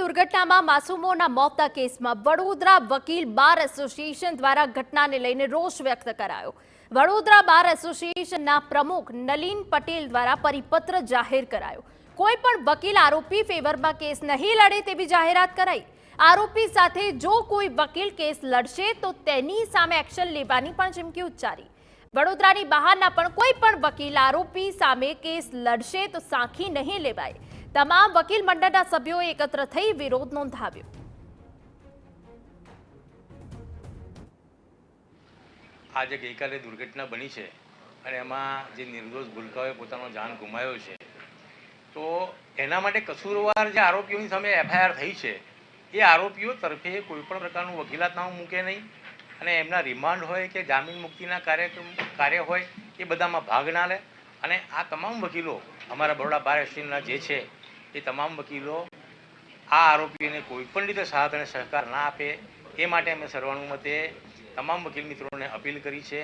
દુર્ઘટનામાં માસૂમોના મોતના કેસમાં વડોદરા વકીલ બાર એસોસિએશન દ્વારા ઘટનાને લઈને રોષ વ્યક્ત કરાયો। વડોદરા બાર એસોસિએશનના પ્રમુખ નલિન પટેલ દ્વારા પરિપત્ર જાહેર કરાયો। કોઈ પણ વકીલ આરોપી ફેવરમાં કેસ નહીં લડે તેવી જાહેરાત કરાઈ। આરોપી સાથે જો કોઈ વકીલ કેસ લડશે તો તેની સામે એક્શન લેવાની પણ ચીમકી ઉચ્ચારી। વડોદરાની બહારના પણ કોઈ પણ વકીલ આરોપી સામે કેસ લડશે તો સાંખી નહીં લેવાય। તમામ વકીલ મંડળના સભ્યોએ એકત્ર થઈ વિરોધ નોંધાવ્યો। આજે ગઈકાલે દુર્ઘટના બની છે અને એમાં જે નિર્દોષ ભૂલકાઓએ પોતાનો જાન ગુમાવ્યો છે, તો એના માટે કસૂરવાર જે આરોપીઓની સામે એફઆઈઆર થઈ છે એ આરોપીઓ તરફે કોઈપણ પ્રકારનું વકીલાતનામું મૂકે નહીં અને એમના રિમાન્ડ હોય કે જામીન મુક્તિના કાર્ય હોય એ બધામાં ભાગ ના લે। અને આ તમામ વકીલો અમારા બરોડા બાર એસોસિએશનના જે છે એ તમામ વકીલો આ આરોપીઓને કોઈપણ રીતે સાથ અને સહકાર ના આપે એ માટે અમે સર્વાનુમતે તમામ વકીલ મિત્રોને અપીલ કરી છે।